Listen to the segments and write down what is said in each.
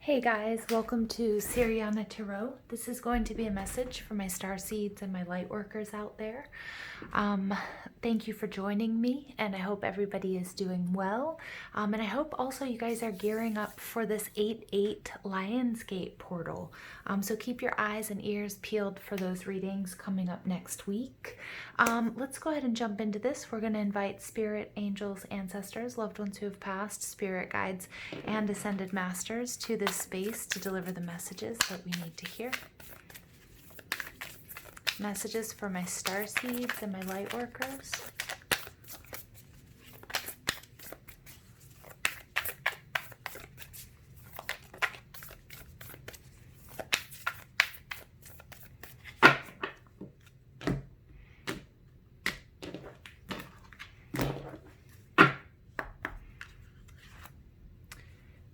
Hey guys, welcome to Siriana Tarot. This is going to be a message for my starseeds and my lightworkers out there. Thank you for joining me, and I hope everybody is doing well. And I hope also you guys are gearing up for this 8/8 Lionsgate portal. So keep your eyes and ears peeled for those readings coming up next week. Let's go ahead and jump into this. We're going to invite spirit, angels, ancestors, loved ones who have passed, spirit guides, and ascended masters to this space to deliver the messages that we need to hear. Messages for my starseeds and my light workers.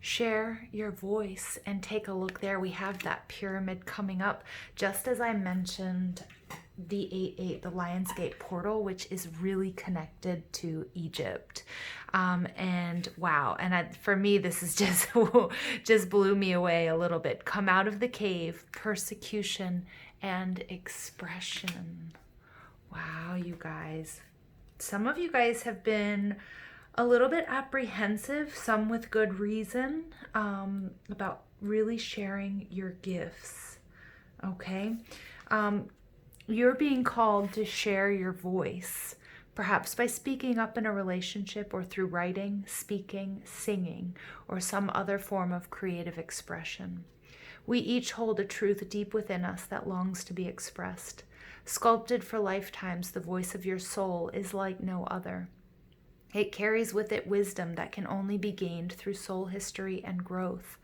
Share your voice and take a look there. We have that pyramid coming up. Just as I mentioned, the 8/8, the Lionsgate portal, which is really connected to Egypt. And wow, and for me, this is just blew me away a little bit. Come out of the cave, persecution and expression. Wow, you guys. Some of you guys have been a little bit apprehensive, some with good reason, about really sharing your gifts, okay? You're being called to share your voice, perhaps by speaking up in a relationship or through writing, speaking, singing, or some other form of creative expression. We each hold a truth deep within us that longs to be expressed. Sculpted for lifetimes, the voice of your soul is like no other. It carries with it wisdom that can only be gained through soul history and growth.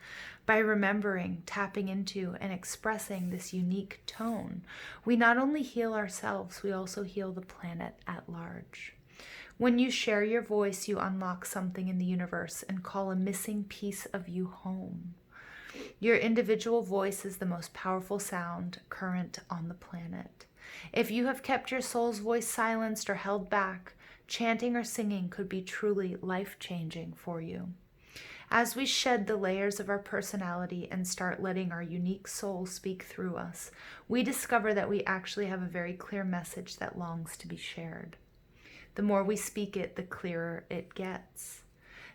By remembering, tapping into, and expressing this unique tone, we not only heal ourselves, we also heal the planet at large. When you share your voice, you unlock something in the universe and call a missing piece of you home. Your individual voice is the most powerful sound current on the planet. If you have kept your soul's voice silenced or held back, chanting or singing could be truly life-changing for you. As we shed the layers of our personality and start letting our unique soul speak through us, we discover that we actually have a very clear message that longs to be shared. The more we speak it, the clearer it gets.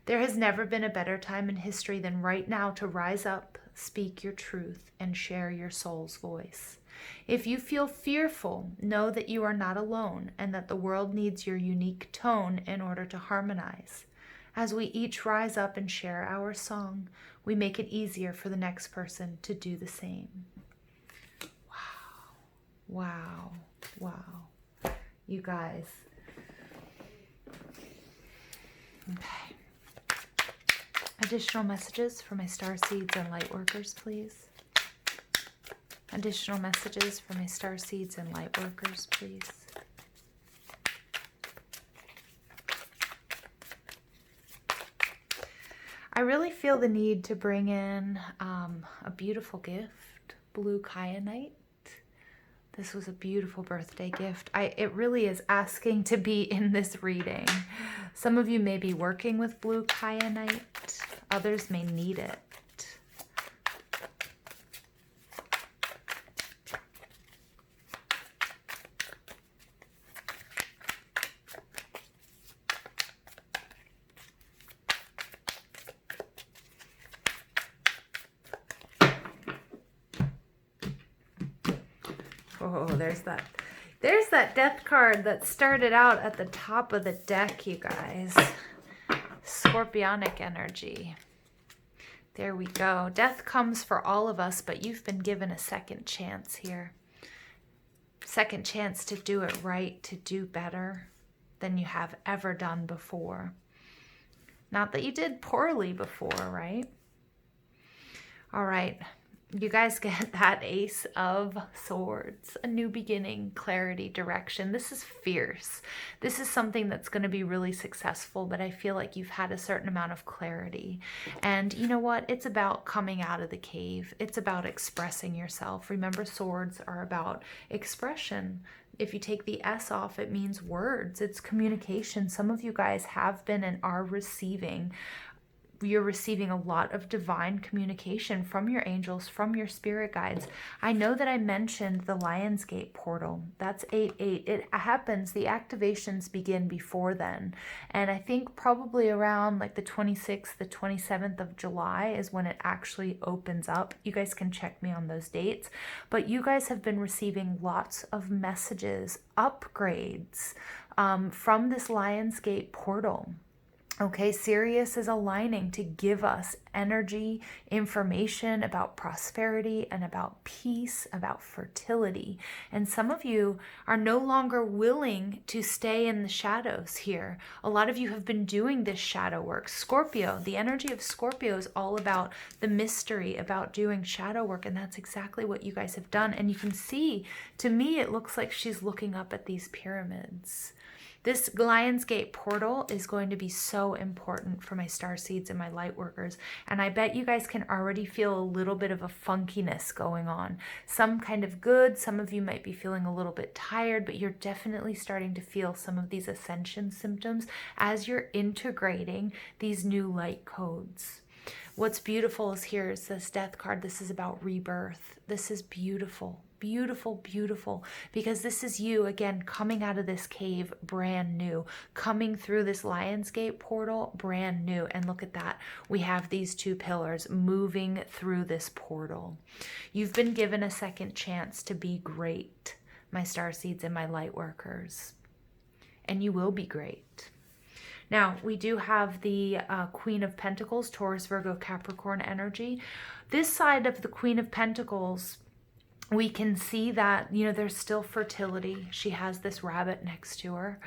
There has never been a better time in history than right now to rise up, speak your truth, and share your soul's voice. If you feel fearful, know that you are not alone and that the world needs your unique tone in order to harmonize. As we each rise up and share our song, we make it easier for the next person to do the same. Wow, wow, wow. You guys. Okay. Additional messages for my starseeds and lightworkers, please. Additional messages for my starseeds and lightworkers, please. I really feel the need to bring in a beautiful gift, blue kyanite. This was a beautiful birthday gift. It really is asking to be in this reading. Some of you may be working with blue kyanite. Others may need it. Oh, there's that death card that started out at the top of the deck, you guys. Scorpionic energy. There we go. Death comes for all of us, but you've been given a second chance here. Second chance to do it right, to do better than you have ever done before. Not that you did poorly before, right? All right. You guys get that Ace of Swords, a new beginning, clarity, direction. This is fierce. This is something that's going to be really successful, but I feel like you've had a certain amount of clarity. And you know what? It's about coming out of the cave. It's about expressing yourself. Remember, swords are about expression. If you take the S off, it means words. It's communication. Some of you guys have been and are receiving you're receiving a lot of divine communication from your angels, from your spirit guides. I know that I mentioned the Lionsgate portal. That's 8/8. It happens, the activations begin before then. And I think probably around like the 26th, the 27th of July is when it actually opens up. You guys can check me on those dates. But you guys have been receiving lots of messages, upgrades from this Lionsgate portal. Okay, Sirius is aligning to give us energy, information about prosperity and about peace, about fertility. And some of you are no longer willing to stay in the shadows here. A lot of you have been doing this shadow work. Scorpio, the energy of Scorpio is all about the mystery, about doing shadow work. And that's exactly what you guys have done. And you can see, to me, it looks like she's looking up at these pyramids. This Lionsgate portal is going to be so important for my starseeds and my light workers. And I bet you guys can already feel a little bit of a funkiness going on. Some kind of good. Some of you might be feeling a little bit tired, but you're definitely starting to feel some of these ascension symptoms as you're integrating these new light codes. What's beautiful is here is this death card. This is about rebirth. This is beautiful. Beautiful, beautiful, because this is you again coming out of this cave brand new, coming through this Lionsgate portal brand new. And look at that, we have these two pillars moving through this portal. You've been given a second chance to be great, my starseeds and my light workers, and you will be great. Now, we do have the Queen of Pentacles, Taurus, Virgo, Capricorn energy. This side of the Queen of Pentacles, we can see that, you know, there's still fertility. She has this rabbit next to her.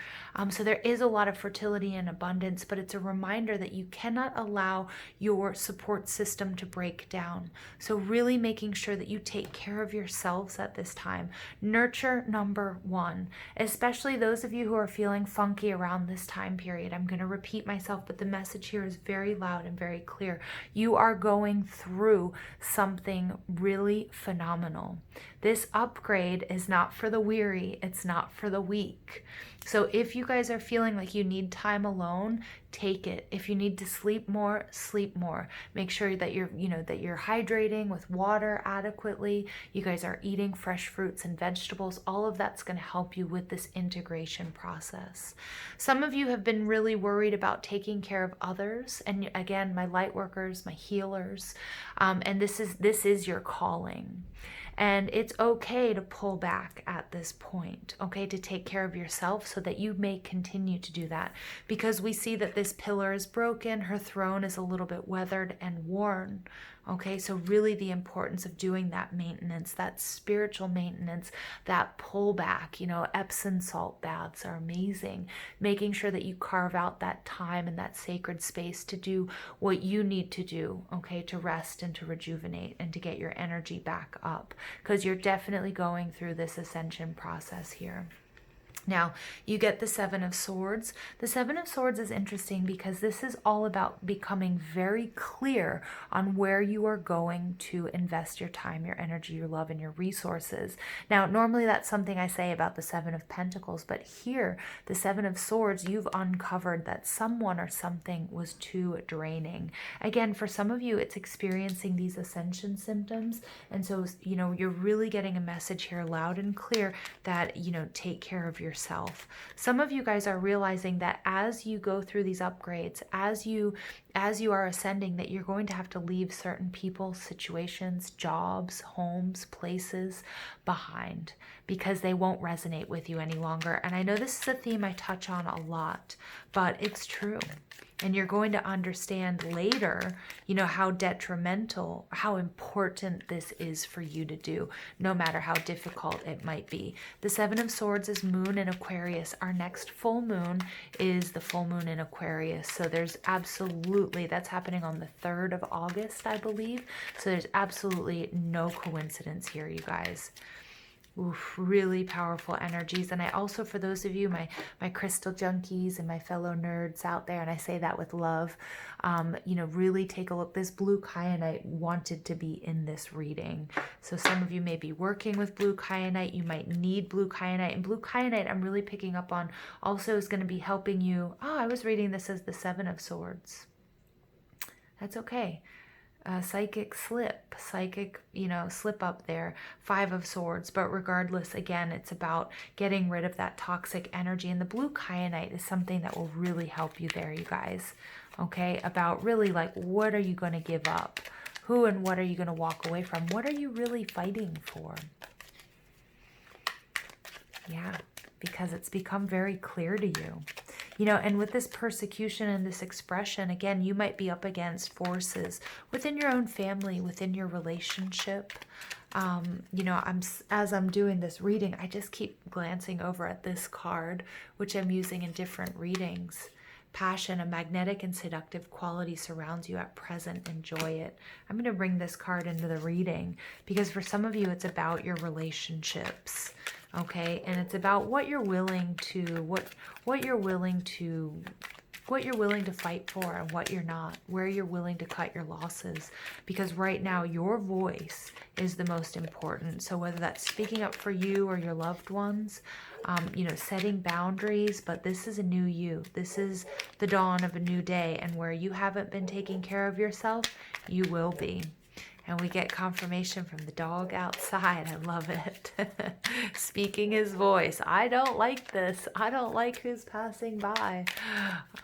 So there is a lot of fertility and abundance, but it's a reminder that you cannot allow your support system to break down. So really making sure that you take care of yourselves at this time. Nurture number one, especially those of you who are feeling funky around this time period. I'm going to repeat myself, but the message here is very loud and very clear. You are going through something really phenomenal. This upgrade is not for the weary. It's not for the weak. So if you guys are feeling like you need time alone, take it. If you need to sleep more, sleep more. Make sure that you're hydrating with water adequately. You guys are eating fresh fruits and vegetables. All of that's going to help you with this integration process. Some of you have been really worried about taking care of others. And again, my light workers, my healers, and this is your calling. And it's okay to pull back at this point, okay, to take care of yourself so that you may continue to do that. Because we see that this pillar is broken, her throne is a little bit weathered and worn, okay? So really the importance of doing that maintenance, that spiritual maintenance, that pullback, you know, Epsom salt baths are amazing. Making sure that you carve out that time and that sacred space to do what you need to do, okay, to rest and to rejuvenate and to get your energy back up. Because you're definitely going through this ascension process here. Now, you get the Seven of Swords. The Seven of Swords is interesting because this is all about becoming very clear on where you are going to invest your time, your energy, your love, and your resources. Now, normally that's something I say about the Seven of Pentacles, but here, the Seven of Swords, you've uncovered that someone or something was too draining. Again, for some of you, it's experiencing these ascension symptoms, and so, you know, you're really getting a message here loud and clear that, you know, take care of yourself. Some of you guys are realizing that as you go through these upgrades, as you are ascending, that you're going to have to leave certain people, situations, jobs, homes, places behind because they won't resonate with you any longer. And I know this is a theme I touch on a lot, but it's true. And you're going to understand later, you know, how detrimental, how important this is for you to do, no matter how difficult it might be. The Seven of Swords is Moon in Aquarius. Our next full moon is the full moon in Aquarius. So there's absolutely, that's happening on the 3rd of August, I believe. So there's absolutely no coincidence here, you guys. Oof, really powerful energies. And I also, for those of you, my crystal junkies and my fellow nerds out there, and I say that with love, you know, really take a look. This blue kyanite wanted to be in this reading. So some of you may be working with blue kyanite. You might need blue kyanite. And blue kyanite, I'm really picking up on, also is going to be helping you. Oh, I was reading this as the Seven of Swords. That's okay. Psychic slip, psychic, slip up there, 5 of Swords. But regardless, again, it's about getting rid of that toxic energy. And the blue kyanite is something that will really help you there, you guys. Okay, about really like, what are you going to give up? Who and what are you going to walk away from? What are you really fighting for? Yeah, because it's become very clear to you. And with this persecution and this expression, again, you might be up against forces within your own family, within your relationship. As I'm doing this reading, I just keep glancing over at this card, which I'm using in different readings. Passion, a magnetic and seductive quality surrounds you at present. Enjoy it. I'm going to bring this card into the reading because for some of you, it's about your relationships. Okay, and it's about what you're willing to fight for and what you're not, where you're willing to cut your losses, because right now your voice is the most important. So whether that's speaking up for you or your loved ones, setting boundaries, but this is a new you. This is the dawn of a new day, and where you haven't been taking care of yourself, you will be. And we get confirmation from the dog outside. I love it. Speaking his voice. I don't like this. I don't like who's passing by.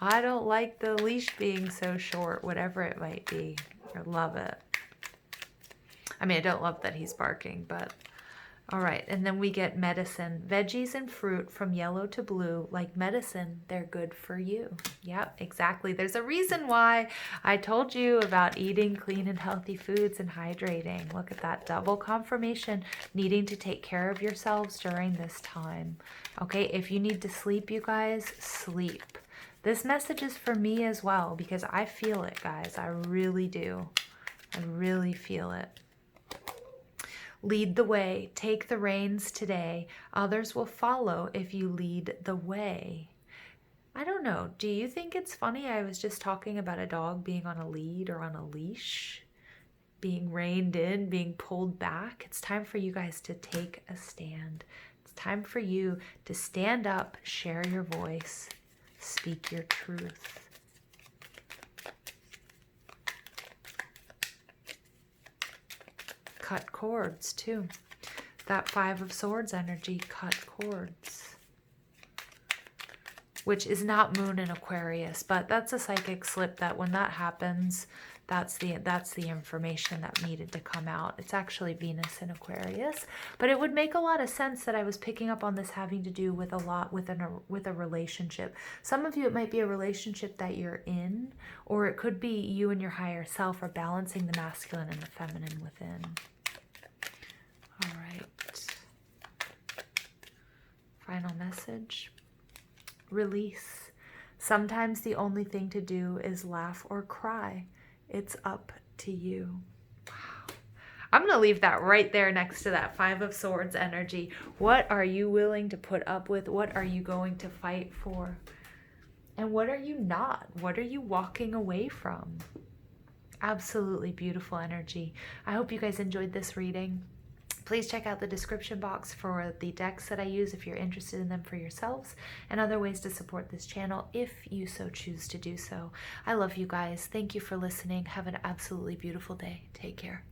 I don't like the leash being so short, whatever it might be. I love it. I mean, I don't love that he's barking, but all right. And then we get medicine. Veggies and fruit from yellow to blue, like medicine, they're good for you. Yep, exactly. There's a reason why I told you about eating clean and healthy foods and hydrating. Look at that double confirmation, needing to take care of yourselves during this time. Okay, if you need to sleep, you guys, sleep. This message is for me as well because I feel it, guys. I really do. I really feel it. Lead the way. Take the reins today. Others will follow if you lead the way. I don't know. Do you think it's funny? I was just talking about a dog being on a lead or on a leash, being reined in, being pulled back. It's time for you guys to take a stand. It's time for you to stand up, share your voice, speak your truth. Cut cords too. That 5 of Swords energy, cut cords. Which is not Moon in Aquarius, but that's a psychic slip that when that happens, that's the information that needed to come out. It's actually Venus in Aquarius, but it would make a lot of sense that I was picking up on this having to do with with a relationship. Some of you, it might be a relationship that you're in, or it could be you and your higher self are balancing the masculine and the feminine within. All right. Final message. Release. Sometimes the only thing to do is laugh or cry. It's up to you. Wow. I'm going to leave that right there next to that 5 of Swords energy. What are you willing to put up with? What are you going to fight for? And what are you not? What are you walking away from? Absolutely beautiful energy. I hope you guys enjoyed this reading. Please check out the description box for the decks that I use if you're interested in them for yourselves, and other ways to support this channel if you so choose to do so. I love you guys. Thank you for listening. Have an absolutely beautiful day. Take care.